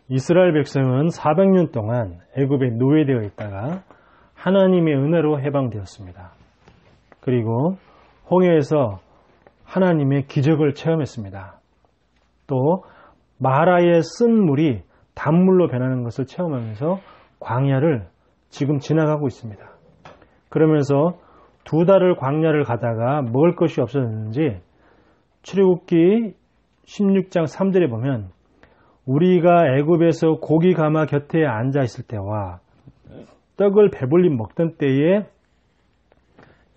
이스라엘 백성은 400년 동안 애굽에 노예되어 있다가 하나님의 은혜로 해방되었습니다. 그리고 홍해에서 하나님의 기적을 체험했습니다. 또 마라의 쓴 물이 단물로 변하는 것을 체험하면서 광야를 지금 지나가고 있습니다. 그러면서 2달을 광야를 가다가 먹을 것이 없어졌는지 출애굽기 16장 3절에 보면 우리가 애굽에서 고기 가마 곁에 앉아 있을 때와 떡을 배불리 먹던 때에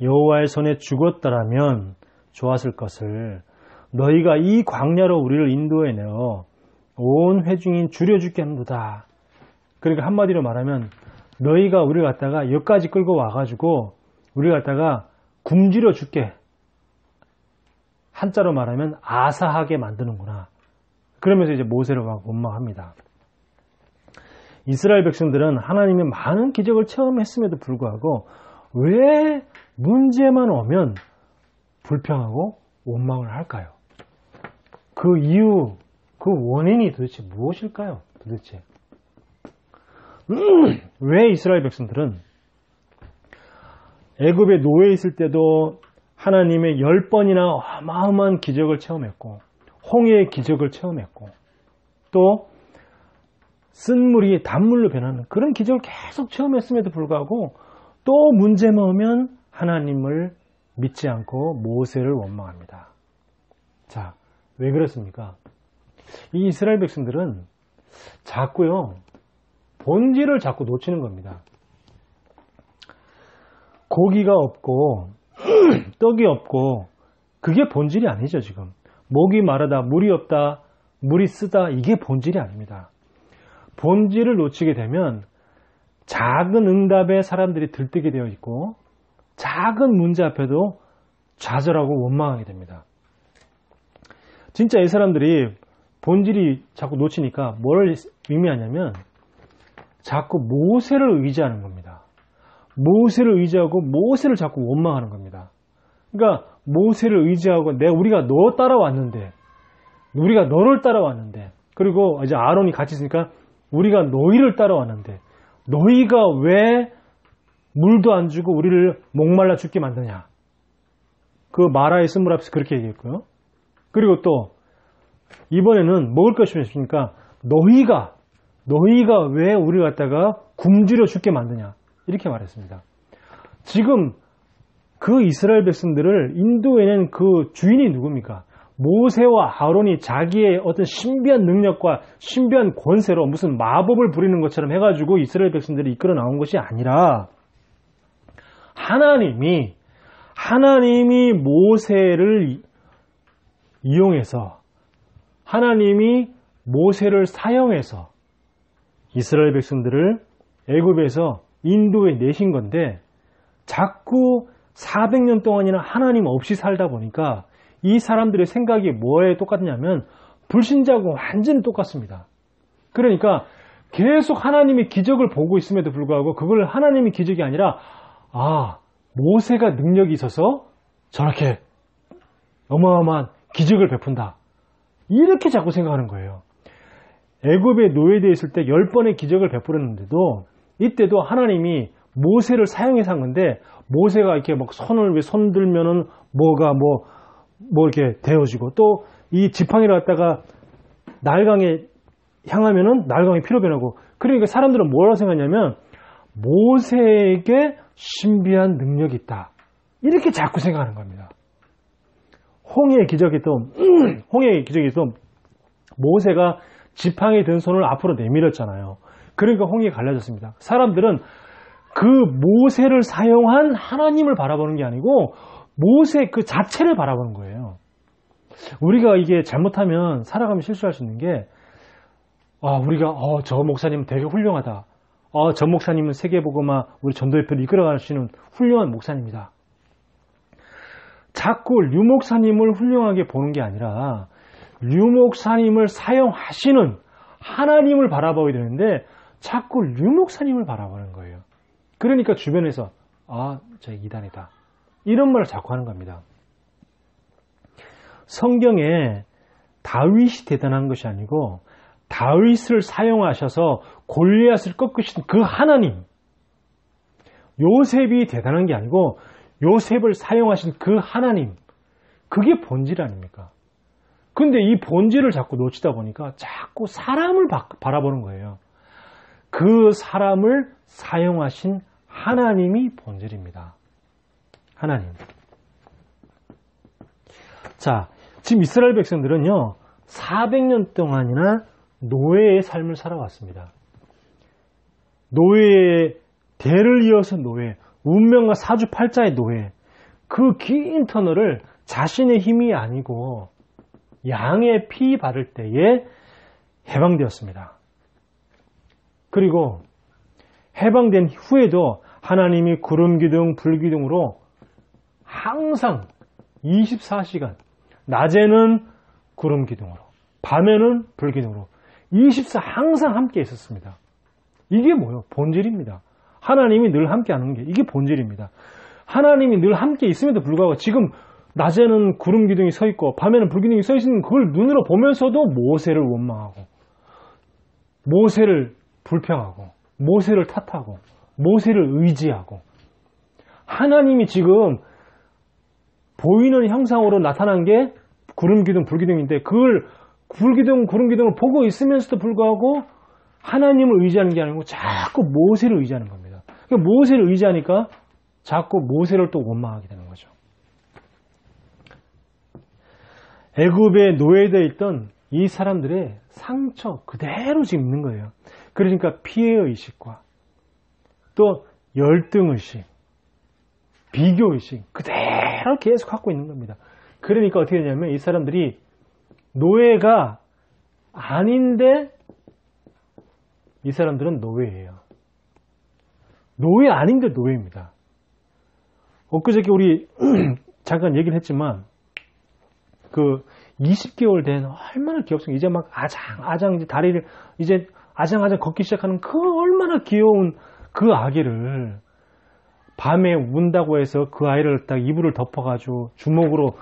여호와의 손에 죽었더라면 좋았을 것을 너희가 이 광야로 우리를 인도해내어 온 회중인 줄여죽게 하는도다. 그러니까 한마디로 말하면 너희가 우리를 갖다가 여기까지 끌고 와가지고 우리를 갖다가 굶주려 죽게, 한자로 말하면 아사하게 만드는구나. 그러면서 이제 모세를 막 원망합니다. 이스라엘 백성들은 하나님의 많은 기적을 체험했음에도 불구하고 왜 문제만 오면 불평하고 원망을 할까요? 그 이유, 그 원인이 도대체 무엇일까요? 도대체 왜 이스라엘 백성들은 애굽에 노예 있을 때도 하나님의 10번이나 어마어마한 기적을 체험했고 홍해의 기적을 체험했고 또 쓴물이 단물로 변하는 그런 기적을 계속 체험했음에도 불구하고 또 문제만 오면 하나님을 믿지 않고 모세를 원망합니다. 자, 왜 그렇습니까? 이 이스라엘 백성들은 자꾸요 본질을 자꾸 놓치는 겁니다. 고기가 없고 떡이 없고 그게 본질이 아니죠. 지금 목이 마르다, 물이 없다, 물이 쓰다, 이게 본질이 아닙니다. 본질을 놓치게 되면 작은 응답에 사람들이 들뜨게 되어 있고 작은 문제 앞에도 좌절하고 원망하게 됩니다. 진짜 이 사람들이 본질이 자꾸 놓치니까 뭘 의미하냐면 자꾸 모세를 의지하는 겁니다. 모세를 의지하고 모세를 자꾸 원망하는 겁니다. 그러니까 모세를 의지하고 우리가 너 따라왔는데, 우리가 너를 따라왔는데, 그리고 이제 아론이 같이 있으니까 우리가 너희를 따라왔는데 너희가 왜 물도 안 주고 우리를 목말라 죽게 만드냐. 그 마라의 쓴물 앞에서 그렇게 얘기했고요. 그리고 또 이번에는 먹을 것이 없으니까 너희가 왜 우리를 갖다가 굶주려 죽게 만드냐. 이렇게 말했습니다. 지금 그 이스라엘 백성들을 인도해낸 그 주인이 누굽니까? 모세와 아론이 자기의 어떤 신비한 능력과 신비한 권세로 무슨 마법을 부리는 것처럼 해가지고 이스라엘 백성들이 이끌어 나온 것이 아니라 하나님이 모세를 이용해서 하나님이 모세를 사용해서 이스라엘 백성들을 애굽에서 인도에 내신 건데 자꾸 400년 동안이나 하나님 없이 살다 보니까 이 사람들의 생각이 뭐에 똑같냐면 불신자하고 완전히 똑같습니다. 그러니까 계속 하나님의 기적을 보고 있음에도 불구하고 그걸 하나님의 기적이 아니라 모세가 능력이 있어서 저렇게 어마어마한 기적을 베푼다. 이렇게 자꾸 생각하는 거예요. 애굽에 노예되어 있을 때 10번의 기적을 베풀었는데도 이때도 하나님이 모세를 사용해서 한 건데 모세가 이렇게 막 손 들면은 뭐가 이렇게 데워지고 또 이 지팡이를 갖다가 날강에 향하면은 날강이 피로 변하고 그러니까 사람들은 뭐라고 생각하냐면 모세에게 신비한 능력이 있다. 이렇게 자꾸 생각하는 겁니다. 홍해의 기적에도 모세가 지팡이 든 손을 앞으로 내밀었잖아요. 그러니까 홍해가 갈라졌습니다. 사람들은 그 모세를 사용한 하나님을 바라보는 게 아니고 모세 그 자체를 바라보는 거예요. 우리가 이게 잘못하면 살아가면 실수할 수 있는 게 우리가 저 목사님은 되게 훌륭하다. 저 목사님은 세계복음화 우리 전도협회를 이끌어가시는 훌륭한 목사님이다. 자꾸 류 목사님을 훌륭하게 보는 게 아니라 류 목사님을 사용하시는 하나님을 바라봐야 되는데 자꾸 류 목사님을 바라보는 거예요. 그러니까 주변에서 저 이단이다. 이런 말을 자꾸 하는 겁니다. 성경에 다윗이 대단한 것이 아니고 다윗을 사용하셔서 골리앗을 꺾으신 그 하나님, 요셉이 대단한 게 아니고 요셉을 사용하신 그 하나님, 그게 본질 아닙니까? 근데 이 본질을 자꾸 놓치다 보니까 자꾸 사람을 바라보는 거예요. 그 사람을 사용하신 하나님이 본질입니다. 하나님. 자, 지금 이스라엘 백성들은요, 400년 동안이나 노예의 삶을 살아왔습니다. 노예의 대를 이어서 노예, 운명과 사주팔자의 노예, 그 긴 터널을 자신의 힘이 아니고 양의 피 바를 때에 해방되었습니다. 그리고 해방된 후에도 하나님이 구름 기둥, 불 기둥으로 항상 24시간, 낮에는 구름 기둥으로, 밤에는 불 기둥으로 24 항상 함께 있었습니다. 이게 뭐예요? 본질입니다. 하나님이 늘 함께 하는 게 이게 본질입니다. 하나님이 늘 함께 있음에도 불구하고 지금 낮에는 구름 기둥이 서 있고 밤에는 불 기둥이 서 있는 그걸 눈으로 보면서도 모세를 원망하고 모세를 불평하고 모세를 탓하고 모세를 의지하고 하나님이 지금 보이는 형상으로 나타난 게 구름 기둥, 불 기둥인데 그걸 불 기둥, 구름 기둥을 보고 있으면서도 불구하고 하나님을 의지하는 게 아니고 자꾸 모세를 의지하는 겁니다. 그러니까 모세를 의지하니까 자꾸 모세를 또 원망하게 되는 거죠. 애굽에 노예되어 있던 이 사람들의 상처 그대로 지금 있는 거예요. 그러니까 피해의식과 또 열등의식, 비교의식 그대로 계속 갖고 있는 겁니다. 그러니까 어떻게 되냐면 이 사람들이 노예가 아닌데 이 사람들은 노예예요. 노예 아닌데 노예입니다. 엊그저께 우리 잠깐 얘기를 했지만 그 20개월 된 얼마나 귀엽습니까? 이제 막 아장 이제 다리를 이제 아장아장 걷기 시작하는 그 얼마나 귀여운 그 아기를 밤에 운다고 해서 그 아이를 딱 이불을 덮어가지고 주먹으로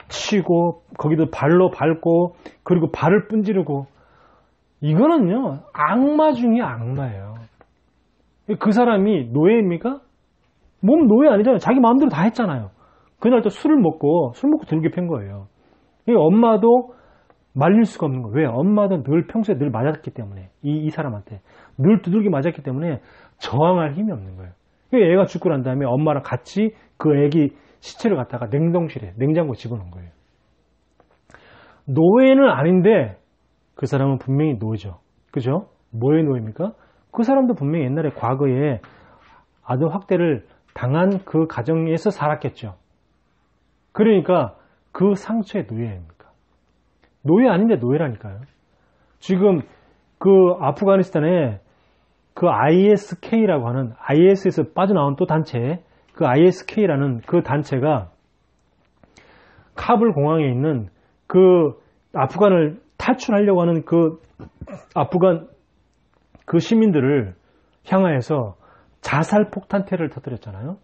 치고 거기도 발로 밟고 그리고 발을 분지르고 이거는요 악마 중에 악마예요. 그 사람이 노예입니까? 몸 노예 아니잖아요. 자기 마음대로 다 했잖아요. 그날 또 술 먹고 들게 팬 거예요. 엄마도 말릴 수가 없는 거예요. 왜? 엄마도 늘 평소에 늘 맞았기 때문에 이 사람한테 늘 두들기 맞았기 때문에 저항할 힘이 없는 거예요. 애가 죽고 난 다음에 엄마랑 같이 그 애기 시체를 갖다가 냉동실에 냉장고에 집어넣은 거예요. 노예는 아닌데 그 사람은 분명히 노예죠. 그죠? 뭐의 노예입니까? 그 사람도 분명히 옛날에 과거에 아동 학대를 당한 그 가정에서 살았겠죠. 그러니까 그 상처의 노예입니까? 노예 아닌데 노예라니까요. 지금 그 아프가니스탄에 그 ISK라고 하는 IS에서 빠져나온 또 단체, 그 ISK라는 그 단체가 카불 공항에 있는 그 아프간을 탈출하려고 하는 그 아프간 그 시민들을 향하여서 자살 폭탄테러를 터뜨렸잖아요.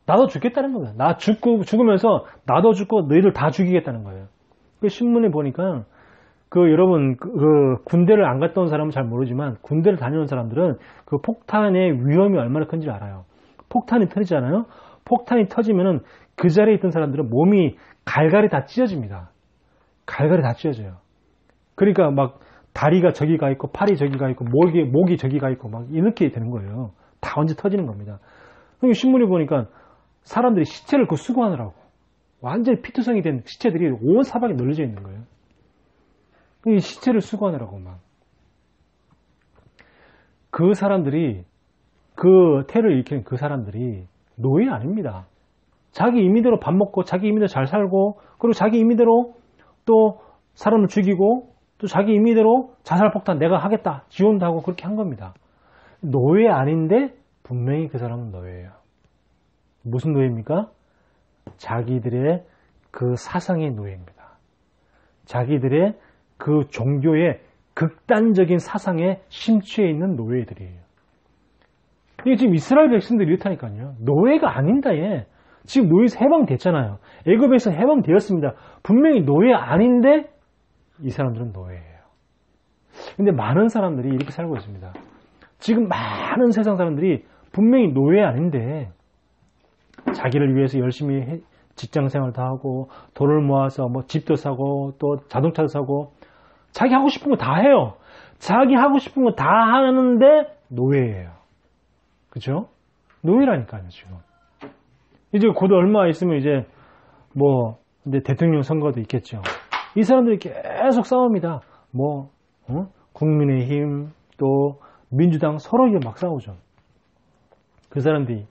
나도 죽겠다는 겁니다. 나 죽으면서 나도 죽고 너희들 다 죽이겠다는 거예요. 그 신문에 보니까 그 여러분 그 군대를 안 갔다 온 사람은 잘 모르지만 군대를 다녀온 사람들은 그 폭탄의 위험이 얼마나 큰지 알아요. 폭탄이 터지잖아요. 폭탄이 터지면은 그 자리에 있던 사람들은 몸이 갈갈이 다 찢어집니다. 갈갈이 다 찢어져요. 그러니까 막 다리가 저기 가 있고 팔이 저기 가 있고 목이 저기 가 있고 막 이렇게 되는 거예요. 다 언제 터지는 겁니다. 신문에 보니까 사람들이 시체를 그 수거하느라고 완전히 피투성이 된 시체들이 온 사방에 널려져 있는 거예요. 이 시체를 수거하느라고 막. 그 사람들이 그 테러를 일으키는 그 사람들이 노예 아닙니다. 자기 임의대로 밥 먹고 자기 임의대로 잘 살고 그리고 자기 임의대로 또 사람을 죽이고 또 자기 임의대로 자살폭탄 내가 하겠다 지원도 하고 그렇게 한 겁니다. 노예 아닌데 분명히 그 사람은 노예예요. 무슨 노예입니까? 자기들의 그 사상의 노예입니다. 자기들의 그 종교의 극단적인 사상에 심취해 있는 노예들이에요. 이게 지금 이스라엘 백성들이 이렇다니까요. 노예가 아닌다 얘. 지금 노예에서 해방됐잖아요. 애굽에서 해방되었습니다. 분명히 노예 아닌데 이 사람들은 노예예요. 근데 많은 사람들이 이렇게 살고 있습니다. 지금 많은 세상 사람들이 분명히 노예 아닌데 자기를 위해서 열심히 직장생활 다 하고 돈을 모아서 뭐 집도 사고 또 자동차도 사고 자기 하고 싶은 거 다 해요. 자기 하고 싶은 거 다 하는데 노예예요. 그죠? 노예라니까요, 지금. 이제 곧 얼마 있으면 이제 이제 대통령 선거도 있겠죠. 이 사람들이 계속 싸웁니다. 국민의힘 또 민주당 서로 이제 막 싸우죠. 그 사람들이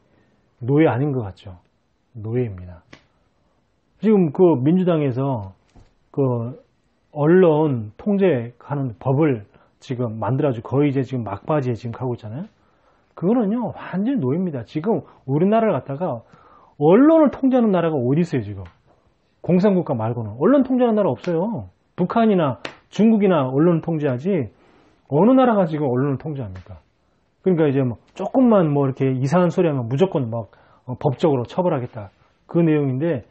노예 아닌 것 같죠. 노예입니다. 지금 그 민주당에서 그 언론 통제하는 법을 지금 만들어가지고 거의 이제 지금 막바지에 지금 가고 있잖아요. 그거는요, 완전히 노예입니다. 지금 우리나라를 갖다가 언론을 통제하는 나라가 어디 있어요, 지금? 공산국가 말고는. 언론 통제하는 나라 없어요. 북한이나 중국이나 언론을 통제하지, 어느 나라가 지금 언론을 통제합니까? 그러니까 이제 조금만 이렇게 이상한 소리 하면 무조건 법적으로 처벌하겠다. 그 내용인데,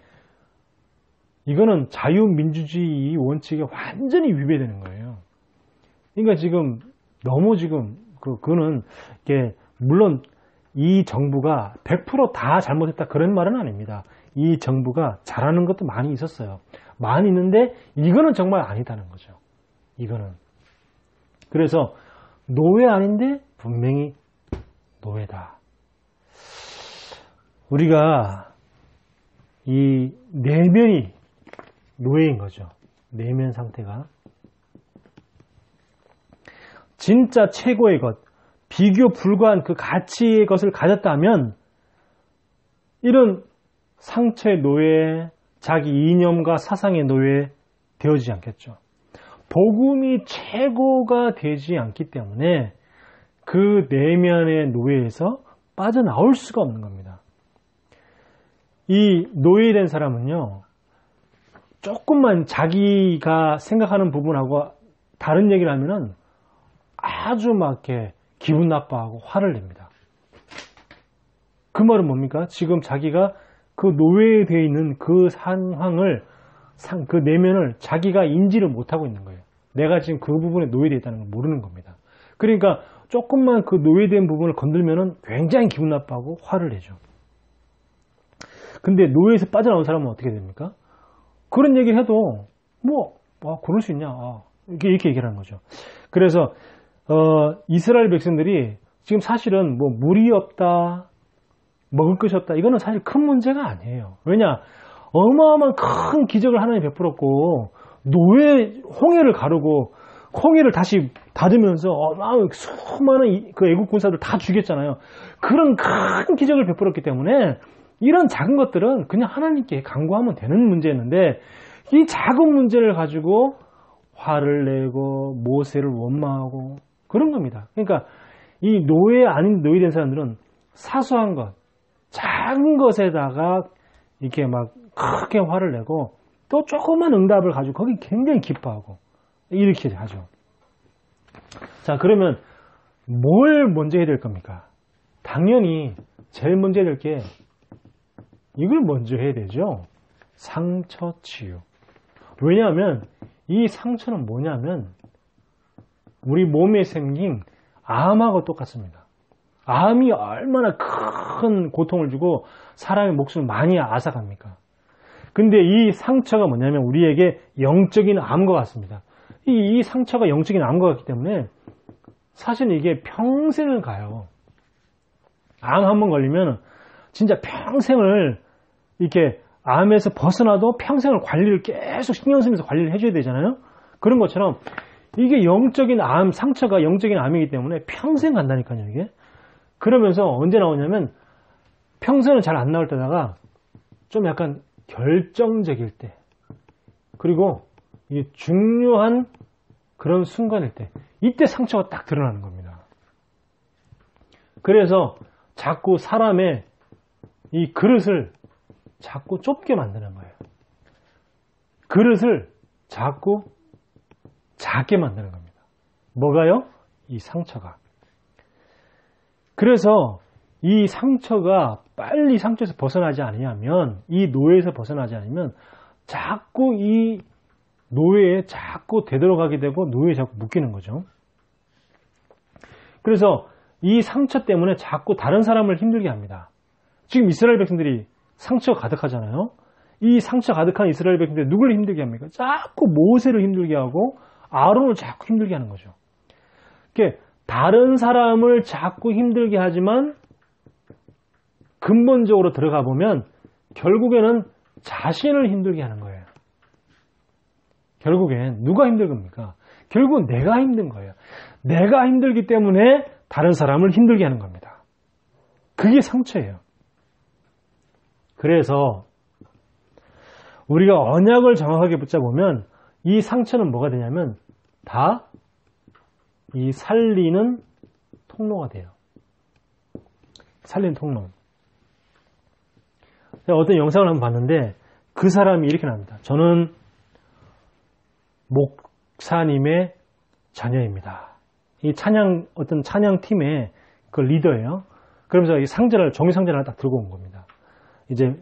이거는 자유민주주의 원칙에 완전히 위배되는 거예요. 그러니까 지금 너무 지금 그거는 이게 물론 이 정부가 100% 다 잘못했다 그런 말은 아닙니다. 이 정부가 잘하는 것도 많이 있었어요. 많이 있는데 이거는 정말 아니다는 거죠. 이거는. 그래서 노예 아닌데 분명히 노예다. 우리가 이 내면이 노예인 거죠. 내면 상태가. 진짜 최고의 것, 비교 불가한 그 가치의 것을 가졌다면 이런 상처의 노예, 자기 이념과 사상의 노예 되어지지 않겠죠. 복음이 최고가 되지 않기 때문에 그 내면의 노예에서 빠져나올 수가 없는 겁니다. 이 노예된 사람은요, 조금만 자기가 생각하는 부분하고 다른 얘기를 하면은 아주 막 이렇게 기분 나빠하고 화를 냅니다. 그 말은 뭡니까? 지금 자기가 그 노예되어 있는 그 상황을, 그 내면을 자기가 인지를 못하고 있는 거예요. 내가 지금 그 부분에 노예되어 있다는 걸 모르는 겁니다. 그러니까 조금만 그 노예된 부분을 건들면은 굉장히 기분 나빠하고 화를 내죠. 근데 노예에서 빠져나온 사람은 어떻게 됩니까? 그런 얘기를 해도 그럴 수 있냐, 이렇게 얘기를 하는 거죠. 그래서 이스라엘 백성들이 지금 사실은 물이 없다, 먹을 것이 없다, 이거는 사실 큰 문제가 아니에요. 왜냐, 어마어마한 큰 기적을 하나님이 베풀었고 홍해를 가르고 홍해를 다시 닫으면서 수많은 그 애국 군사들 다 죽였잖아요. 그런 큰 기적을 베풀었기 때문에 이런 작은 것들은 그냥 하나님께 간구하면 되는 문제였는데, 이 작은 문제를 가지고 화를 내고 모세를 원망하고 그런 겁니다. 그러니까 이 노예 아닌 노예된 사람들은 사소한 것, 작은 것에다가 이렇게 막 크게 화를 내고 또 조그만 응답을 가지고 거기 굉장히 기뻐하고 이렇게 하죠. 자, 그러면 뭘 먼저 해야 될 겁니까? 당연히 제일 먼저 해야 될 게 이걸 먼저 해야 되죠. 상처 치유. 왜냐하면 이 상처는 뭐냐면 우리 몸에 생긴 암하고 똑같습니다. 암이 얼마나 큰 고통을 주고 사람의 목숨을 많이 앗아갑니까? 근데 이 상처가 뭐냐면 우리에게 영적인 암과 같습니다. 이 상처가 영적인 암과 같기 때문에 사실 이게 평생을 가요. 암 한번 걸리면 진짜 평생을 이렇게 암에서 벗어나도 평생을 관리를 계속 신경 쓰면서 관리를 해줘야 되잖아요. 그런 것처럼 이게 영적인 암, 상처가 영적인 암이기 때문에 평생 간다니까요, 이게. 그러면서 언제 나오냐면 평소에는 잘 안 나올 때다가 좀 약간 결정적일 때, 그리고 이게 중요한 그런 순간일 때, 이때 상처가 딱 드러나는 겁니다. 그래서 자꾸 사람의 이 그릇을 자꾸 좁게 만드는 거예요. 그릇을 자꾸 작게 만드는 겁니다. 뭐가요? 이 상처가. 그래서 이 상처가 빨리 상처에서 벗어나지 않으면, 이 노예에서 벗어나지 않으면 자꾸 이 노예에 자꾸 되돌아가게 되고 노예에 자꾸 묶이는 거죠. 그래서 이 상처 때문에 자꾸 다른 사람을 힘들게 합니다. 지금 이스라엘 백성들이 상처가 가득하잖아요. 이 상처 가득한 이스라엘 백성들이 누굴 힘들게 합니까? 자꾸 모세를 힘들게 하고 아론을 자꾸 힘들게 하는 거죠. 이렇게 다른 사람을 자꾸 힘들게 하지만 근본적으로 들어가 보면 결국에는 자신을 힘들게 하는 거예요. 결국엔 누가 힘든 겁니까? 결국은 내가 힘든 거예요. 내가 힘들기 때문에 다른 사람을 힘들게 하는 겁니다. 그게 상처예요. 그래서 우리가 언약을 정확하게 붙잡으면 이 상처는 뭐가 되냐면 다 이 살리는 통로가 돼요. 살리는 통로. 제가 어떤 영상을 한번 봤는데 그 사람이 이렇게 나옵니다. 저는 목사님의 자녀입니다. 이 어떤 찬양팀의 그 리더예요. 그러면서 이 상자를, 종이 상자를 딱 들고 온 겁니다. 이제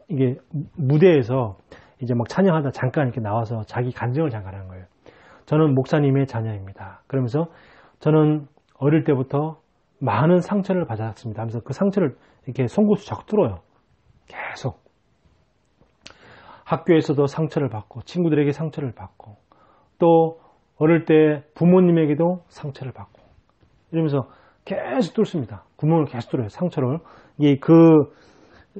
이게 무대에서 이제 막 찬양하다 잠깐 이렇게 나와서 자기 간증을 잠깐 하는 거예요. 저는 목사님의 자녀입니다. 그러면서 저는 어릴 때부터 많은 상처를 받았습니다. 하면서 그 상처를 이렇게 송곳을 자꾸 뚫어요. 계속. 학교에서도 상처를 받고, 친구들에게 상처를 받고, 또 어릴 때 부모님에게도 상처를 받고, 이러면서 계속 뚫습니다. 구멍을 계속 뚫어요. 상처를. 이게 그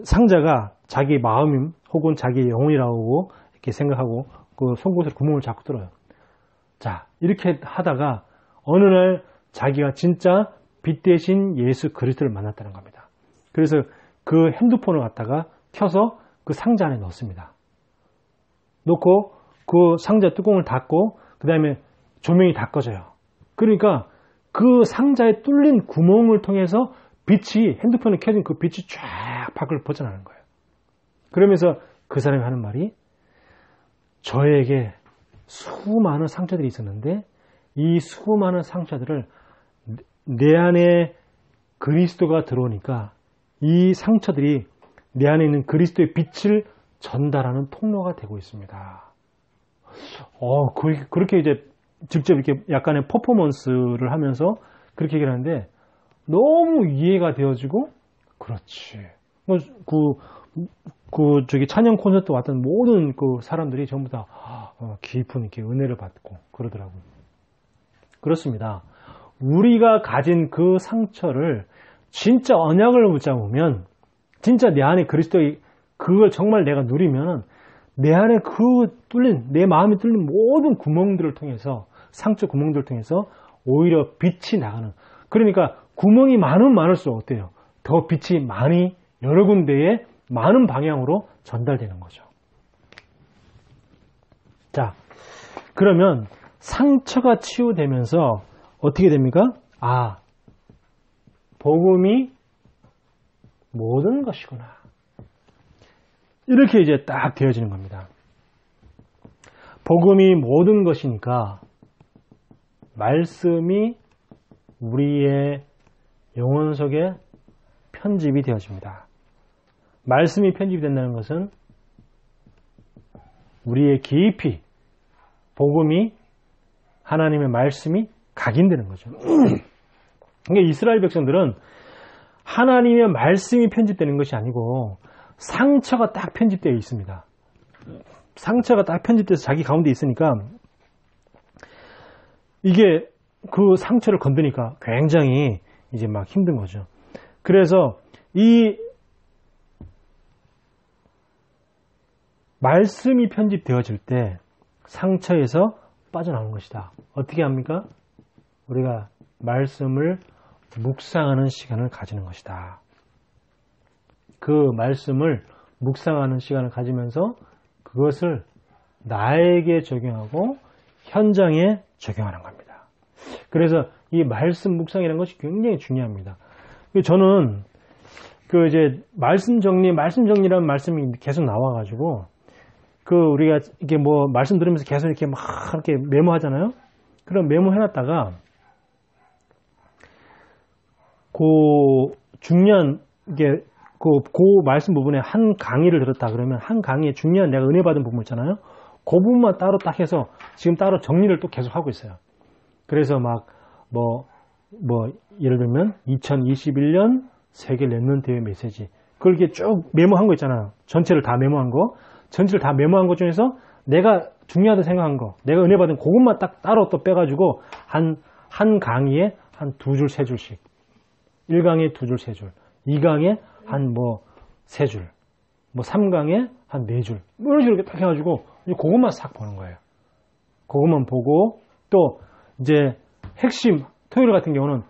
상자가 자기 마음 혹은 자기 영혼이라고 이렇게 생각하고 그 송곳으로 구멍을 자꾸 뚫어요. 자, 이렇게 하다가 어느 날 자기가 진짜 빛 대신 예수 그리스도를 만났다는 겁니다. 그래서 그 핸드폰을 갖다가 켜서 그 상자 안에 넣습니다. 넣고 그 상자 뚜껑을 닫고 그 다음에 조명이 다 꺼져요. 그러니까 그 상자에 뚫린 구멍을 통해서 빛이, 핸드폰에 켜진 그 빛이 쫙 밖으로 퍼져나가는 거예요. 그러면서 그 사람이 하는 말이, 저에게 수많은 상처들이 있었는데 이 수많은 상처들을 내 안에 그리스도가 들어오니까 이 상처들이 내 안에 있는 그리스도의 빛을 전달하는 통로가 되고 있습니다. 그렇게 이제 직접 이렇게 약간의 퍼포먼스를 하면서 그렇게 얘기를 하는데 너무 이해가 되어지고, 그렇지. 저기 찬양 콘서트 왔던 모든 그 사람들이 전부 다 깊은 이렇게 은혜를 받고 그러더라고요. 그렇습니다. 우리가 가진 그 상처를 진짜 언약을 붙잡으면, 진짜 내 안에 그리스도의 그걸 정말 내가 누리면 내 안에 내 마음이 뚫린 모든 구멍들을 통해서, 상처 구멍들을 통해서 오히려 빛이 나가는, 그러니까 구멍이 많으면 많을수록 어때요? 더 빛이 많이 여러 군데에 많은 방향으로 전달되는 거죠. 자, 그러면 상처가 치유되면서 어떻게 됩니까? 복음이 모든 것이구나. 이렇게 이제 딱 되어지는 겁니다. 복음이 모든 것이니까 말씀이 우리의 영혼 속에 편집이 되어집니다. 말씀이 편집이 된다는 것은 우리의 깊이 복음이, 하나님의 말씀이 각인되는 거죠. 그러니까 이스라엘 백성들은 하나님의 말씀이 편집되는 것이 아니고 상처가 딱 편집되어 있습니다. 상처가 딱 편집돼서 자기 가운데 있으니까 이게 그 상처를 건드니까 굉장히 이제 막 힘든 거죠. 그래서 이 말씀이 편집되어질 때 상처에서 빠져나오는 것이다. 어떻게 합니까? 우리가 말씀을 묵상하는 시간을 가지는 것이다. 그 말씀을 묵상하는 시간을 가지면서 그것을 나에게 적용하고 현장에 적용하는 겁니다. 그래서 이 말씀 묵상이라는 것이 굉장히 중요합니다. 저는 이제 말씀 정리라는 말씀이 계속 나와가지고 우리가 이게 말씀 들으면서 계속 이렇게 막 이렇게 메모하잖아요. 그럼 메모해놨다가 중요한 이게 말씀 부분에 한 강의를 들었다 그러면 한 강의에 중요한 내가 은혜 받은 부분 있잖아요. 그 부분만 따로 딱 해서 지금 따로 정리를 또 계속 하고 있어요. 그래서 뭐 예를 들면 2021년 세계 랩넌트 대회 메시지 그걸 이렇게 쭉 메모한 거 있잖아요. 전체를 다 메모한 거. 전체를 다 메모한 것 중에서 내가 중요하다 생각한 거, 내가 은혜 받은 그것만 딱 따로 또 빼가지고 한 강의에 한 2줄, 3줄씩. 1강에 2줄, 3줄. 2강에 한 뭐 3줄. 뭐 3강에 한 4줄. 뭐 이런 식으로 딱 해가지고 그것만 싹 보는 거예요. 그것만 보고 또 이제 핵심, 토요일 같은 경우는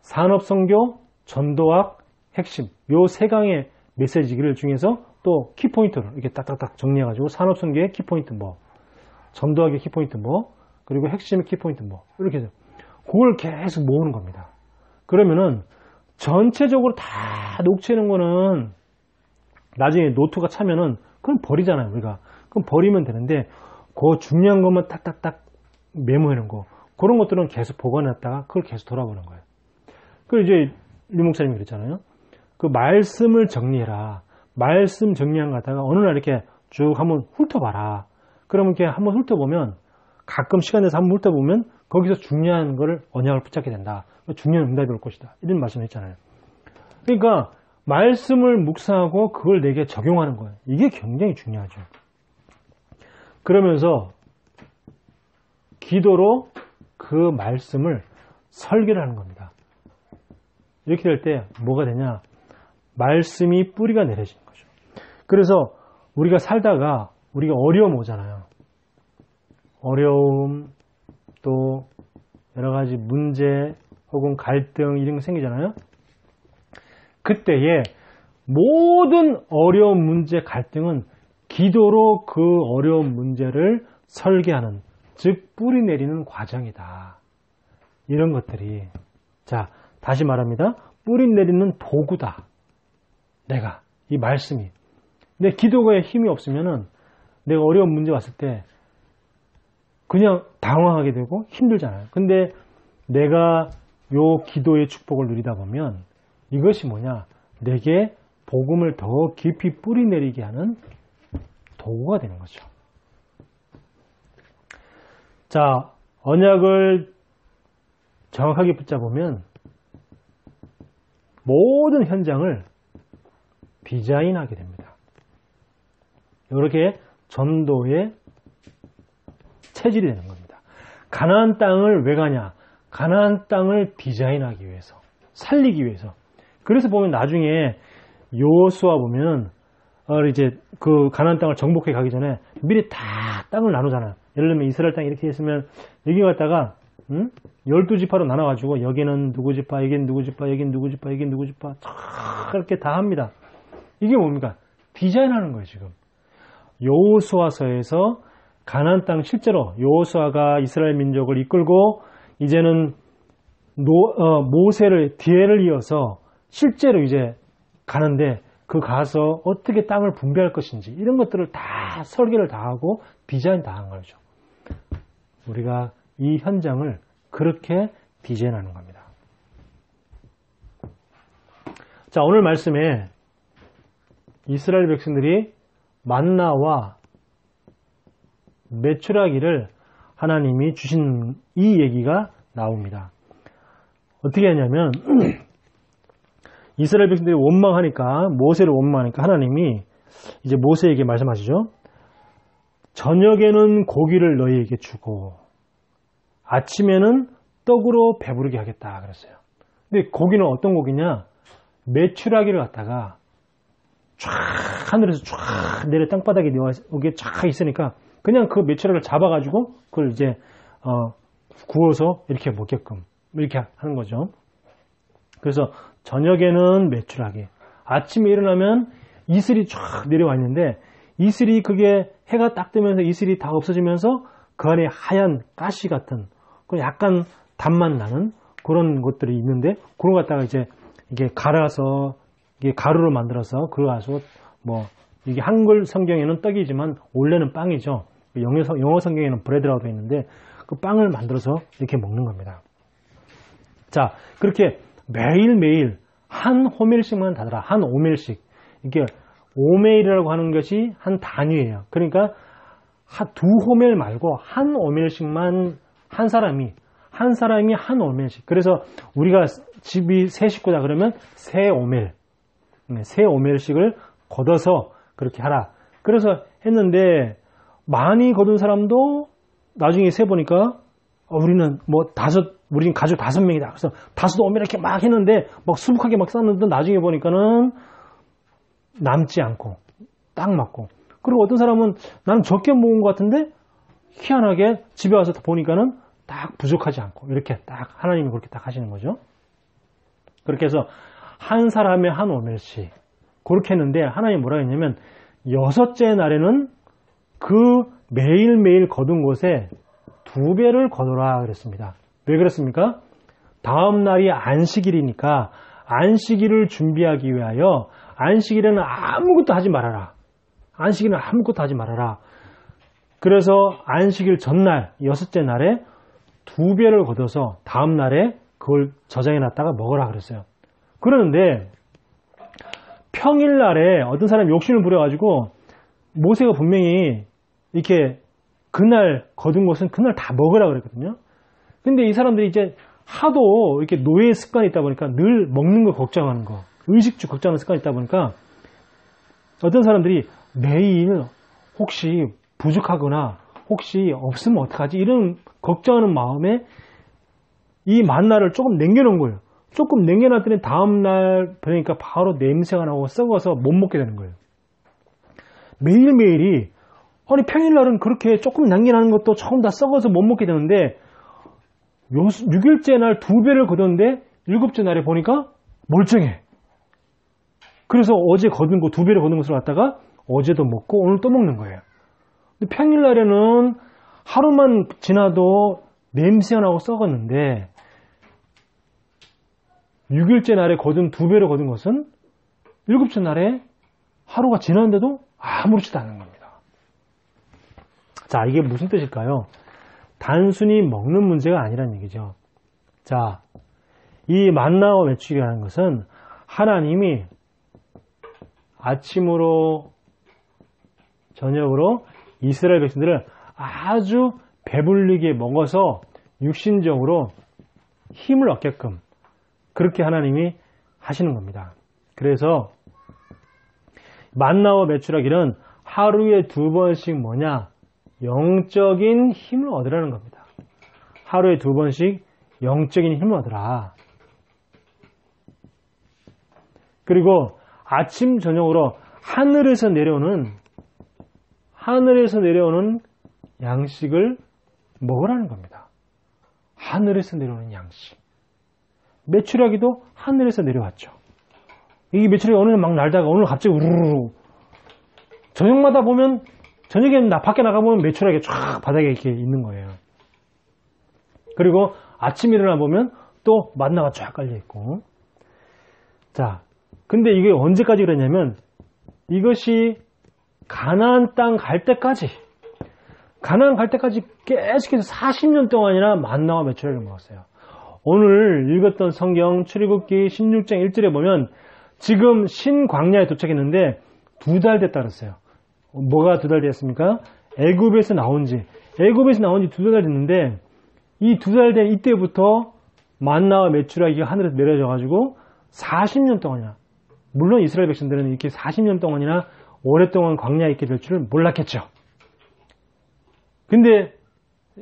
산업선교, 전도학, 핵심. 요 3강의 메시지를 중에서 또 키포인트를 이렇게 딱딱딱 정리해가지고 산업선교의 키포인트 뭐, 전도학의 키포인트 뭐, 그리고 핵심의 키포인트 뭐, 이렇게 해서 그걸 계속 모으는 겁니다. 그러면은 전체적으로 다 녹취하는 거는 나중에 노트가 차면은 그건 버리잖아요, 우리가. 그럼 버리면 되는데 그 중요한 것만 딱딱딱 메모해놓은 거, 그런 것들은 계속 보관해놨다가 그걸 계속 돌아보는 거예요. 그 이제 류 목사님이 그랬잖아요. 그 말씀을 정리해라. 말씀 정리한 거 갖다가 어느 날 이렇게 쭉 한번 훑어봐라. 그러면 이렇게 한번 훑어보면 가끔 시간 내서 한번 훑어보면 거기서 중요한 거를 언약을 붙잡게 된다. 중요한 응답이 올 것이다. 이런 말씀을 했잖아요. 그러니까 말씀을 묵상하고 그걸 내게 적용하는 거예요. 이게 굉장히 중요하죠. 그러면서 기도로 그 말씀을 설계를 하는 겁니다. 이렇게 될 때 뭐가 되냐? 말씀이 뿌리가 내려지는 거죠. 그래서 우리가 살다가 우리가 어려움 오잖아요. 어려움, 또 여러 가지 문제 혹은 갈등 이런 거 생기잖아요. 그때에 모든 어려운 문제, 갈등은 기도로 그 어려운 문제를 설계하는, 즉 뿌리 내리는 과정이다. 이런 것들이, 자, 다시 말합니다. 뿌리 내리는 도구다. 내가 이 말씀이 내 기도에 힘이 없으면은 내가 어려운 문제 왔을 때 그냥 당황하게 되고 힘들잖아요. 근데 내가 요 기도의 축복을 누리다 보면 이것이 뭐냐? 내게 복음을 더 깊이 뿌리 내리게 하는 도구가 되는 거죠. 자, 언약을 정확하게 붙잡으면 모든 현장을 디자인하게 됩니다. 이렇게 전도의 체질이 되는 겁니다. 가나안 땅을 왜 가냐? 가나안 땅을 디자인하기 위해서, 살리기 위해서. 그래서 보면 나중에 여호수아 보면 이제 그 가나안 땅을 정복해 가기 전에 미리 다 땅을 나누잖아요. 예를 들면 이스라엘 땅 이렇게 있으면 여기 갔다가 12지파로 나눠가지고 여기는 누구 지파, 여기는 누구 지파, 여기는 누구 지파, 여기는 누구 지파 이렇게 다 합니다. 이게 뭡니까? 디자인하는 거예요, 지금. 여호수아서에서 가나안 땅 실제로 여호수아가 이스라엘 민족을 이끌고 이제는 모세를 뒤를 이어서 실제로 이제 가는데 그 가서 어떻게 땅을 분배할 것인지 이런 것들을 다 설계를 다 하고 디자인 다 한 거죠. 우리가 이 현장을 그렇게 디자인하는 겁니다. 자, 오늘 말씀에 이스라엘 백성들이 만나와 메추라기를 하나님이 주신 이 얘기가 나옵니다. 어떻게 하냐면 이스라엘 백성들이 원망하니까, 모세를 원망하니까 하나님이 이제 모세에게 말씀하시죠. 저녁에는 고기를 너희에게 주고 아침에는 떡으로 배부르게 하겠다 그랬어요. 근데 고기는 어떤 고기냐? 메추라기를 갖다가 쫙 하늘에서 쫙 내려 땅바닥에 여기 쫙 있으니까 그냥 그 메추라기를 잡아가지고 그걸 이제 구워서 이렇게 먹게끔 이렇게 하는 거죠. 그래서 저녁에는 메추라기, 아침에 일어나면 이슬이 쫙 내려와 있는데 이슬이 그게 해가 딱 뜨면서 이슬이 다 없어지면서 그 안에 하얀 가시 같은 약간 단맛 나는 그런 것들이 있는데 그걸 갖다가 이제 이게 갈아서 이게 가루로 만들어서 그걸 가지고 뭐 이게 한글 성경에는 떡이지만 원래는 빵이죠. 영어 성경에는 브레드라고 되어 있는데 그 빵을 만들어서 이렇게 먹는 겁니다. 자, 그렇게 매일매일 한 호멜씩만 다더라. 한 오멜씩. 이게 오멜이라고 하는 것이 한 단위예요. 그러니까 두 호멜 말고 한 오멜씩만 한 사람이 한 사람이 한 오멜씩. 그래서 우리가 집이 세 식구다 그러면 세 오멜. 세 오멜씩을 걷어서 그렇게 하라. 그래서 했는데 많이 거둔 사람도 나중에 세보니까 우리는 우리는 가족 5명이다. 그래서 5오멜 이렇게 막 했는데 막 수북하게 막 쌓는데 나중에 보니까는 남지 않고 딱 맞고. 그리고 어떤 사람은 나는 적게 모은 것 같은데 희한하게 집에 와서 보니까는 딱 부족하지 않고 이렇게 딱 하나님이 그렇게 딱 하시는 거죠. 그렇게 해서 한 사람의 한 오멜씩 그렇게 했는데 하나님이 뭐라고 했냐면 6째 날에는 그 매일매일 거둔 곳에 2배를 거둬라 그랬습니다. 왜 그랬습니까? 다음 날이 안식일이니까 안식일을 준비하기 위하여 안식일에는 아무것도 하지 말아라. 안식일은 아무것도 하지 말아라. 그래서 안식일 전날 6째 날에 2배를 걷어서 다음 날에 그걸 저장해 놨다가 먹으라 그랬어요. 그러는데 평일날에 어떤 사람이 욕심을 부려가지고 모세가 분명히 이렇게 그날 거둔 것은 그날 다 먹으라 그랬거든요. 근데 이 사람들이 이제 하도 이렇게 노예 습관이 있다 보니까 늘 먹는 거 걱정하는 거, 의식주 걱정하는 습관이 있다 보니까 어떤 사람들이 내일 혹시 부족하거나 혹시 없으면 어떡하지? 이런 걱정하는 마음에 이 만나를 조금 남겨놓은 거예요. 조금 남겨놨더니 다음날 그러니까 바로 냄새가 나고 썩어서 못 먹게 되는 거예요. 매일매일이 아니 평일날은 그렇게 조금 남겨놓은 것도 처음 다 썩어서 못 먹게 되는데 6일째 날 2배를 거뒀는데 7째 날에 보니까 멀쩡해. 그래서 어제 거둔 거 2배를 거둔 것을 갖다가 어제도 먹고 오늘 또 먹는 거예요. 근데 평일날에는 하루만 지나도 냄새가 나고 썩었는데 6일째 날에 거둔 2배를 거둔 것은 7째 날에 하루가 지났는데도 아무렇지도 않은 겁니다. 자, 이게 무슨 뜻일까요? 단순히 먹는 문제가 아니란 얘기죠. 자, 이 만나와 메추기라는 것은 하나님이 아침으로 저녁으로 이스라엘 백성들을 아주 배불리게 먹어서 육신적으로 힘을 얻게끔 그렇게 하나님이 하시는 겁니다. 그래서 만나와 메추라기는 하루에 2번씩 뭐냐? 영적인 힘을 얻으라는 겁니다. 하루에 2번씩 영적인 힘을 얻으라. 그리고 아침 저녁으로 하늘에서 내려오는 양식을 먹으라는 겁니다. 하늘에서 내려오는 양식. 메추라기도 하늘에서 내려왔죠. 이 메추라기 어느 날 막 날다가 오늘 갑자기 우르르 저녁마다 보면 저녁에 밖에 나가보면 메추라기가 쫙 바닥에 이렇게 있는 거예요. 그리고 아침에 일어나 보면 또 만나가 쫙 깔려있고. 자, 근데 이게 언제까지 그랬냐면 이것이 가나안 땅 갈 때까지 계속해서 40년 동안이나 만나와 메추라기를 먹었어요. 오늘 읽었던 성경 출애굽기 16장 1절에 보면 지금 신광야에 도착했는데 2달 됐다 그랬어요. 뭐가 2달 됐습니까? 애굽에서 나온 지 2달 됐는데 이 2달 된 이때부터 만나와 메추라기가 하늘에서 내려져 가지고 40년 동안이나, 물론 이스라엘 백성들은 이렇게 40년 동안이나 오랫동안 광야에 있게 될 줄을 몰랐겠죠. 근데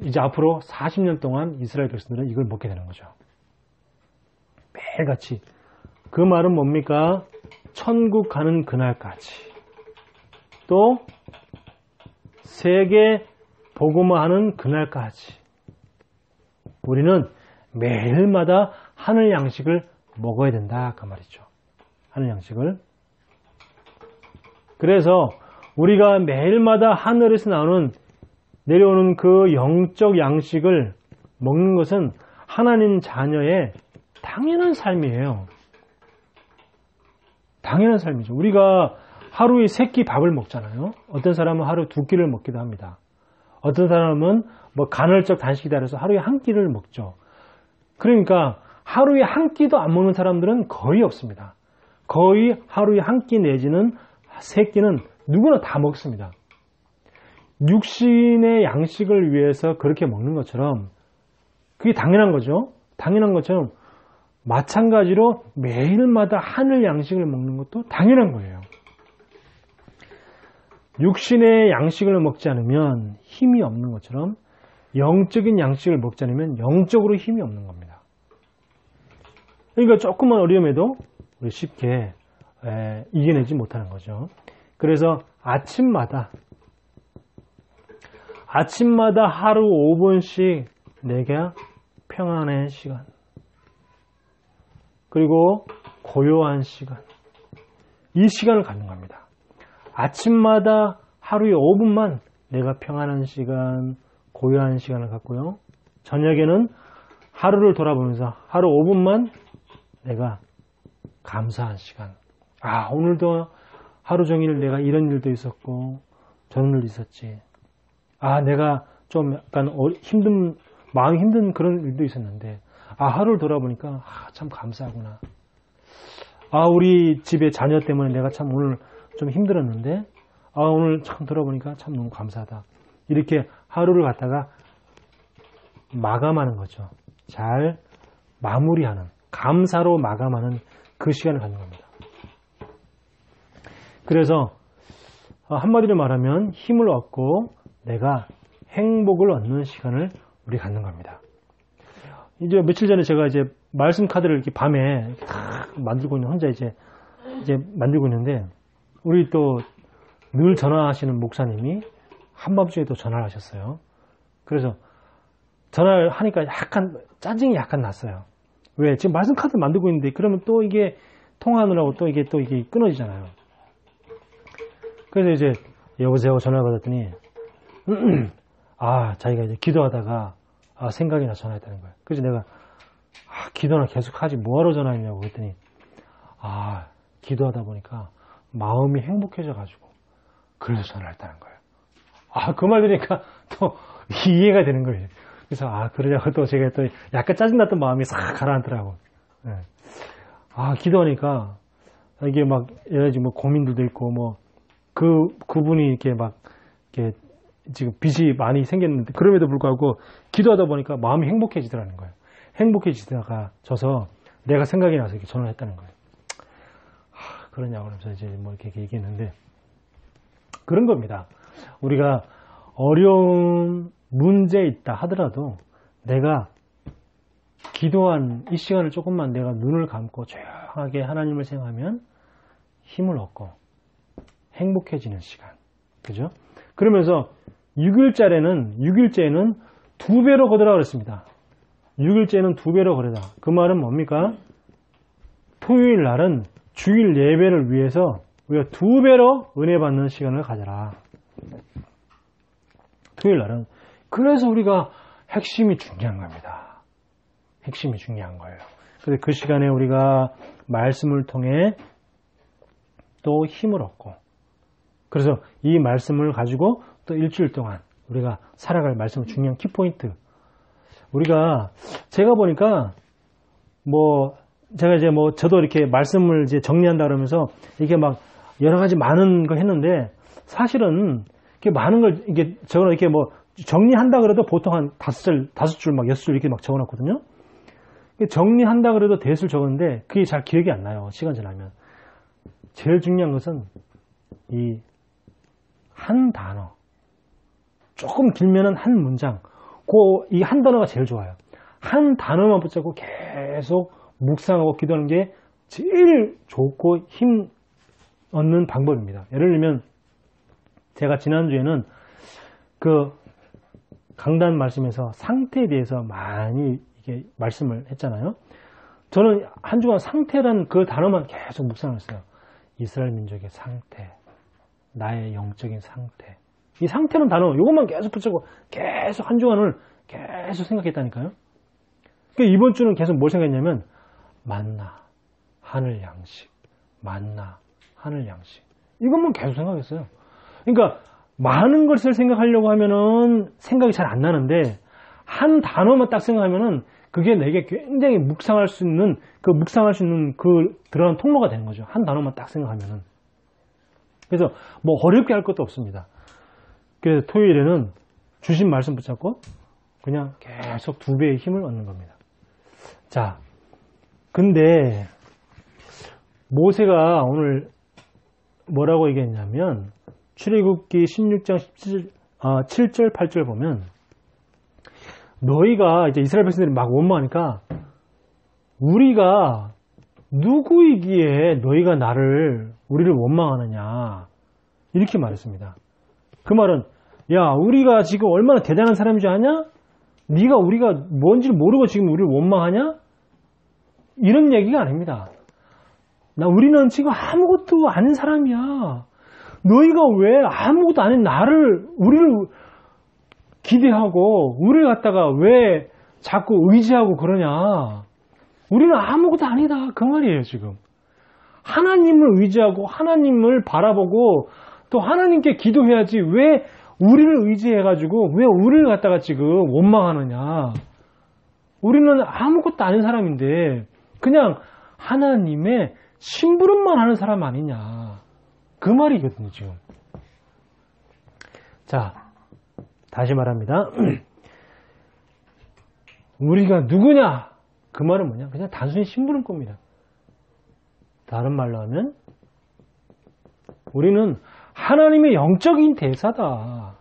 이제 앞으로 40년 동안 이스라엘 백성들은 이걸 먹게 되는 거죠. 매일같이. 그 말은 뭡니까? 천국 가는 그날까지. 또 세계 복음화하는 그날까지 우리는 매일마다 하늘 양식을 먹어야 된다 그 말이죠. 하늘 양식을. 그래서 우리가 매일마다 하늘에서 내려오는 그 영적 양식을 먹는 것은 하나님 자녀의 당연한 삶이에요. 당연한 삶이죠. 우리가 하루에 3끼 밥을 먹잖아요. 어떤 사람은 하루 2끼를 먹기도 합니다. 어떤 사람은 간헐적 단식이다 해서 하루에 1끼를 먹죠. 그러니까 하루에 1끼도 안 먹는 사람들은 거의 없습니다. 거의 하루에 1끼 내지는 3끼는 누구나 다 먹습니다. 육신의 양식을 위해서 그렇게 먹는 것처럼 그게 당연한 거죠. 당연한 것처럼 마찬가지로 매일마다 하늘 양식을 먹는 것도 당연한 거예요. 육신의 양식을 먹지 않으면 힘이 없는 것처럼 영적인 양식을 먹지 않으면 영적으로 힘이 없는 겁니다. 그러니까 조금만 어려움에도 우리 쉽게 이겨내지 못하는 거죠. 그래서 아침마다 하루 5분씩 내가 평안의 시간, 그리고 고요한 시간, 이 시간을 갖는 겁니다. 아침마다 하루에 5분만 내가 평안한 시간, 고요한 시간을 갖고요. 저녁에는 하루를 돌아보면서 하루 5분만 내가 감사한 시간. 오늘도 하루 종일 내가 이런 일도 있었고 저런 일도 있었지. 내가 좀 약간 마음이 힘든 그런 일도 있었는데 하루를 돌아보니까 참 감사하구나. 우리 집에 자녀 때문에 내가 참 오늘 좀 힘들었는데 오늘 참 돌아보니까 참 너무 감사하다. 이렇게 하루를 갖다가 마감하는 거죠. 잘 마무리하는, 감사로 마감하는 그 시간을 갖는 겁니다. 그래서 한마디로 말하면 힘을 얻고 내가 행복을 얻는 시간을 우리 갖는 겁니다. 이제 며칠 전에 제가 이제 말씀 카드를 이렇게 밤에 다 만들고 있는, 혼자 이제 만들고 있는데, 우리 또 늘 전화하시는 목사님이 한밤중에 또 전화를 하셨어요. 그래서 전화를 하니까 짜증이 약간 났어요. 왜? 지금 말씀 카드 만들고 있는데, 그러면 또 이게 통화하느라고 또 이게 끊어지잖아요. 그래서 이제 여보세요 전화 받았더니 자기가 이제 기도하다가 생각이 나 전화했다는 거예요. 그래서 내가 기도나 계속 하지 뭐하러 전화했냐고 그랬더니 기도하다 보니까 마음이 행복해져 가지고 그래서 전화를 했다는 거예요. 그 말 들으니까 또 이해가 되는 거예요. 그래서 그러냐고 또 제가 또 약간 짜증났던 마음이 싹 가라앉더라고. 네. 기도하니까 이게 막 여러 가지 뭐 고민들도 있고 뭐 그분이 이렇게 지금 빚이 많이 생겼는데, 그럼에도 불구하고 기도하다 보니까 마음이 행복해지더라는 거예요. 행복해지다가 져서 내가 생각이 나서 이렇게 전화를 했다는 거예요. 그러냐고 그러면서 이제 뭐 이렇게 얘기했는데, 그런 겁니다. 우리가 어려운 문제 있다 하더라도 내가 기도한 이 시간을 조금만 내가 눈을 감고 조용하게 하나님을 생각하면 힘을 얻고 행복해지는 시간. 그죠? 그러면서 6일째는 2배로 거두라 그랬습니다. 6일째는 2배로 거두라. 그 말은 뭡니까? 토요일 날은 주일 예배를 위해서 우리가 2배로 은혜 받는 시간을 가져라. 토요일 날은. 그래서 우리가 핵심이 중요한 겁니다. 핵심이 중요한 거예요. 그래서 그 시간에 우리가 말씀을 통해 또 힘을 얻고, 그래서 이 말씀을 가지고 또 일주일 동안 우리가 살아갈 말씀의 중요한 키포인트. 제가 보니까 제가 이제 저도 이렇게 말씀을 이제 정리한다 그러면서 이게 막 여러 가지 많은 거 했는데, 사실은 이렇게 많은 걸 저는 이렇게 정리한다 그래도 보통 한 5줄 막 6줄 이렇게 막 적어놨거든요. 정리한다 그래도 대수를 적었는데 그게 잘 기억이 안 나요. 시간 지나면. 제일 중요한 것은 이 한 단어, 조금 길면은 한 문장, 이 한 단어가 제일 좋아요. 한 단어만 붙잡고 계속 묵상하고 기도하는 게 제일 좋고 힘 얻는 방법입니다. 예를 들면 제가 지난주에는 그 강단 말씀에서 상태에 대해서 많이 이게 말씀을 했잖아요. 저는 한 주간 상태라는 그 단어만 계속 묵상을 했어요. 이스라엘 민족의 상태, 나의 영적인 상태. 이 상태는 단어, 이것만 계속 붙잡고 계속 한 주간을 계속 생각했다니까요. 그러니까 이번 주는 계속 뭘 생각했냐면, 만나, 하늘 양식, 만나, 하늘 양식. 이것만 계속 생각했어요. 그러니까 많은 것을 생각하려고 하면은 생각이 잘 안 나는데, 한 단어만 딱 생각하면은 그게 내게 굉장히 묵상할 수 있는 그런 통로가 되는 거죠. 한 단어만 딱 생각하면은. 그래서 어렵게 할 것도 없습니다. 그래서 토요일에는 주신 말씀 붙잡고 그냥 계속 2배의 힘을 얻는 겁니다. 자, 근데 모세가 오늘 뭐라고 얘기했냐면 출애굽기 16장 7절 8절 보면 너희가 이제 이스라엘 백성들이 막 원망하니까 우리가 누구이기에 너희가 우리를 원망하느냐 이렇게 말했습니다. 그 말은 야 우리가 지금 얼마나 대단한 사람인 줄 아냐? 네가 우리가 뭔지를 모르고 지금 우리를 원망하냐? 이런 얘기가 아닙니다. 우리는 지금 아무것도 아닌 사람이야. 너희가 왜 아무것도 아닌 우리를 기대하고 우리를 갖다가 왜 자꾸 의지하고 그러냐? 우리는 아무것도 아니다. 그 말이에요, 지금. 하나님을 의지하고 하나님을 바라보고 또 하나님께 기도해야지 왜 우리를 의지해가지고 왜 우리를 갖다가 지금 원망하느냐? 우리는 아무것도 아닌 사람인데 그냥 하나님의 심부름만 하는 사람 아니냐? 그 말이거든요, 지금. 자, 다시 말합니다. 우리가 누구냐? 그 말은 뭐냐? 그냥 단순히 심부름꾼입니다. 다른 말로 하면 우리는 하나님의 영적인 대사다.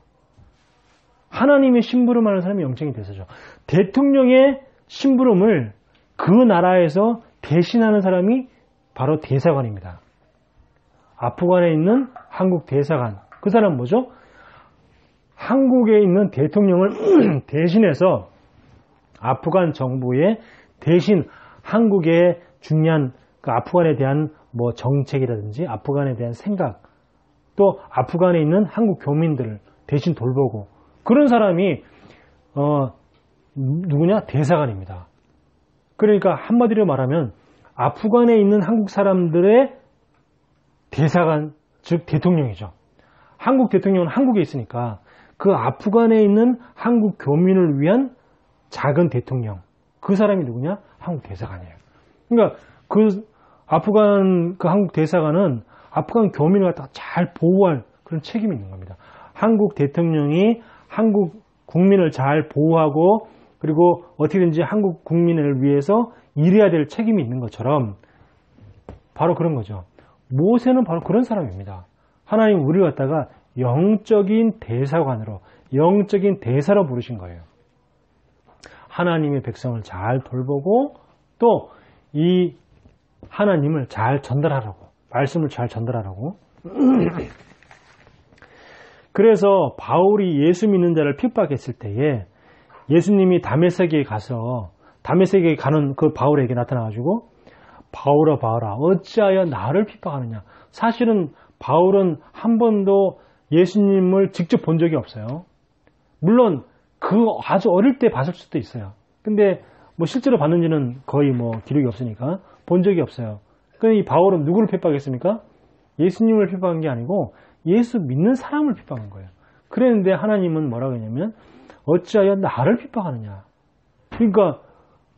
하나님의 심부름하는 사람이 영적인 대사죠. 대통령의 심부름을 그 나라에서 대신하는 사람이 바로 대사관입니다. 아프간에 있는 한국 대사관. 그 사람은 뭐죠? 한국에 있는 대통령을 대신해서 아프간 정부에 대신 한국의 중요한 그 아프간에 대한 뭐 정책이라든지 아프간에 대한 생각 또 아프간에 있는 한국 교민들을 대신 돌보고 그런 사람이 누구냐? 대사관입니다. 그러니까 한마디로 말하면 아프간에 있는 한국 사람들의 대사관, 즉 대통령이죠. 한국 대통령은 한국에 있으니까 그 아프간에 있는 한국 교민을 위한 작은 대통령, 그 사람이 누구냐? 한국 대사관이에요. 그러니까 그 아프간 그 한국 대사관은 아프간 교민을 갖다가 잘 보호할 그런 책임이 있는 겁니다. 한국 대통령이 한국 국민을 잘 보호하고 그리고 어떻게든지 한국 국민을 위해서 일해야 될 책임이 있는 것처럼 바로 그런 거죠. 모세는 바로 그런 사람입니다. 하나님 우리를 갖다가 영적인 대사관으로 영적인 대사로 부르신 거예요. 하나님의 백성을 잘 돌보고 또 이 하나님을 잘 전달하라고 말씀을 잘 전달하라고 그래서 바울이 예수 믿는 자를 핍박했을 때에 예수님이 다메섹에 가서 다메섹에 가는 그 바울에게 나타나가지고 바울아 바울아 어찌하여 나를 핍박하느냐. 사실은 바울은 한 번도 예수님을 직접 본 적이 없어요. 물론 그 아주 어릴 때 봤을 수도 있어요. 근데 뭐 실제로 봤는지는 거의 뭐 기록이 없으니까 본 적이 없어요. 그런데 이 바울은 누구를 핍박했습니까? 예수님을 핍박한 게 아니고 예수 믿는 사람을 핍박한 거예요. 그랬는데 하나님은 뭐라고 했냐면 어찌하여 나를 핍박하느냐. 그러니까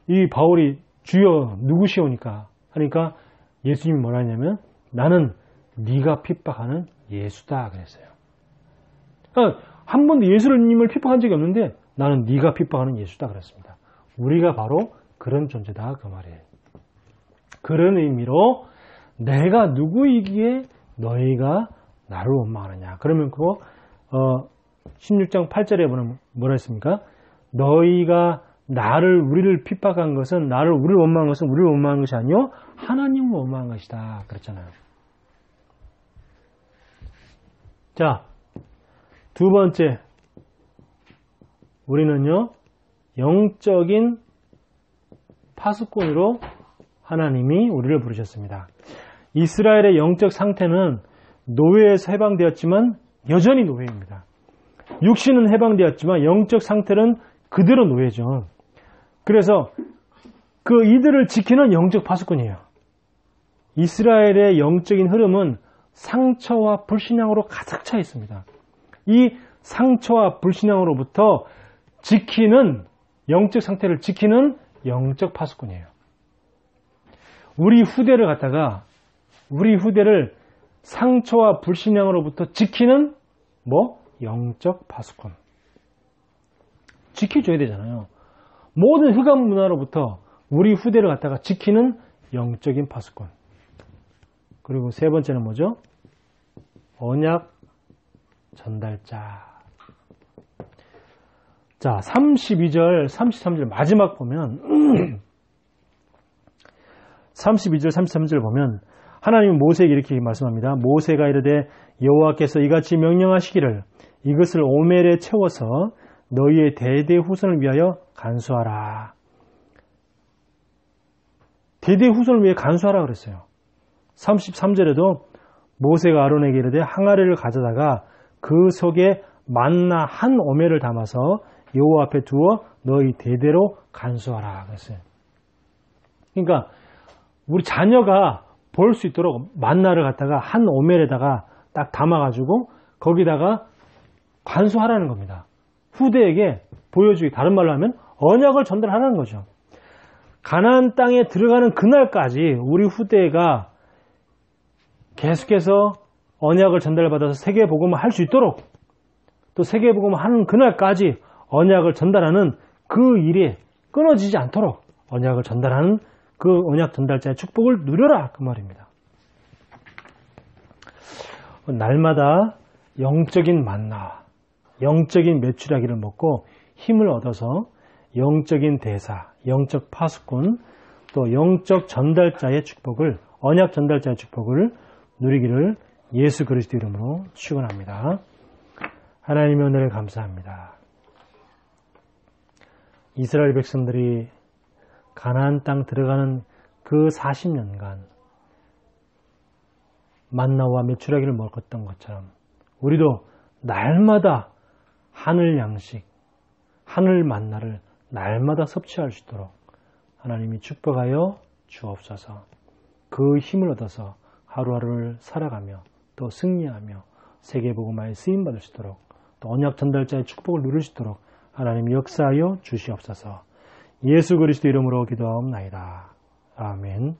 이 바울이 주여 누구시오니까 하니까 예수님이 뭐라 했냐면 나는 네가 핍박하는 예수다 그랬어요. 그러니까 한 번도 예수님을 핍박한 적이 없는데 나는 네가 핍박하는 예수다 그랬습니다. 우리가 바로 그런 존재다 그 말이에요. 그런 의미로 내가 누구이기에 너희가 나를 원망하느냐. 그러면 그거 16장 8절에 보면 뭐라 했습니까? 너희가 우리를 핍박한 것은 우리를 원망한 것은 우리를 원망한 것이 아니요 하나님을 원망한 것이다 그랬잖아요. 자, 두 번째 우리는요 영적인 파수꾼으로 하나님이 우리를 부르셨습니다. 이스라엘의 영적 상태는 노예에서 해방되었지만 여전히 노예입니다. 육신은 해방되었지만 영적 상태는 그대로 노예죠. 그래서 이들을 지키는 영적 파수꾼이에요. 이스라엘의 영적인 흐름은 상처와 불신앙으로 가득 차 있습니다. 이 상처와 불신앙으로부터 지키는 영적 상태를 지키는 영적 파수꾼이에요. 우리 후대를 상처와 불신앙으로부터 지키는 영적 파수꾼. 지켜줘야 되잖아요. 모든 흑암 문화로부터 우리 후대를 갖다가 지키는 영적인 파수꾼. 그리고 세 번째는 뭐죠? 언약 전달자. 자, 32절, 33절 마지막 보면 32절, 33절 보면 하나님은 모세에게 이렇게 말씀합니다. 모세가 이르되 여호와께서 이같이 명령하시기를 이것을 오멜에 채워서 너희의 대대 후손을 위하여 간수하라. 대대 후손을 위해 간수하라 그랬어요. 33절에도 모세가 아론에게 이르되 항아리를 가져다가 그 속에 만나 한 오멜을 담아서 여호와 앞에 두어 너희 대대로 간수하라 그랬어요. 그러니까 우리 자녀가 볼 수 있도록 만나를 갖다가 한 오멜에다가 딱 담아가지고 거기다가 간수하라는 겁니다. 후대에게 보여주기, 다른 말로 하면 언약을 전달하라는 거죠. 가나안 땅에 들어가는 그날까지 우리 후대가 계속해서 언약을 전달받아서 세계복음을 할 수 있도록, 또 세계복음을 하는 그날까지 언약을 전달하는 그 일에 끊어지지 않도록 언약을 전달하는 그 언약 전달자의 축복을 누려라 그 말입니다. 날마다 영적인 만나, 영적인 메추라기를 먹고 힘을 얻어서 영적인 대사, 영적 파수꾼, 또 영적 전달자의 축복을, 언약 전달자의 축복을 누리기를 예수 그리스도 이름으로 축원합니다. 하나님의 은혜를 감사합니다. 이스라엘 백성들이 가나안 땅 들어가는 그 40년간 만나와 메추라기를 먹었던 것처럼 우리도 날마다 하늘 양식, 하늘 만나를 날마다 섭취할 수 있도록 하나님이 축복하여 주옵소서. 그 힘을 얻어서 하루하루를 살아가며 또 승리하며 세계복음화에 쓰임받을 수 있도록 또 언약 전달자의 축복을 누릴 수 있도록 하나님 역사하여 주시옵소서. 예수 그리스도 이름으로 기도하옵나이다. 아멘.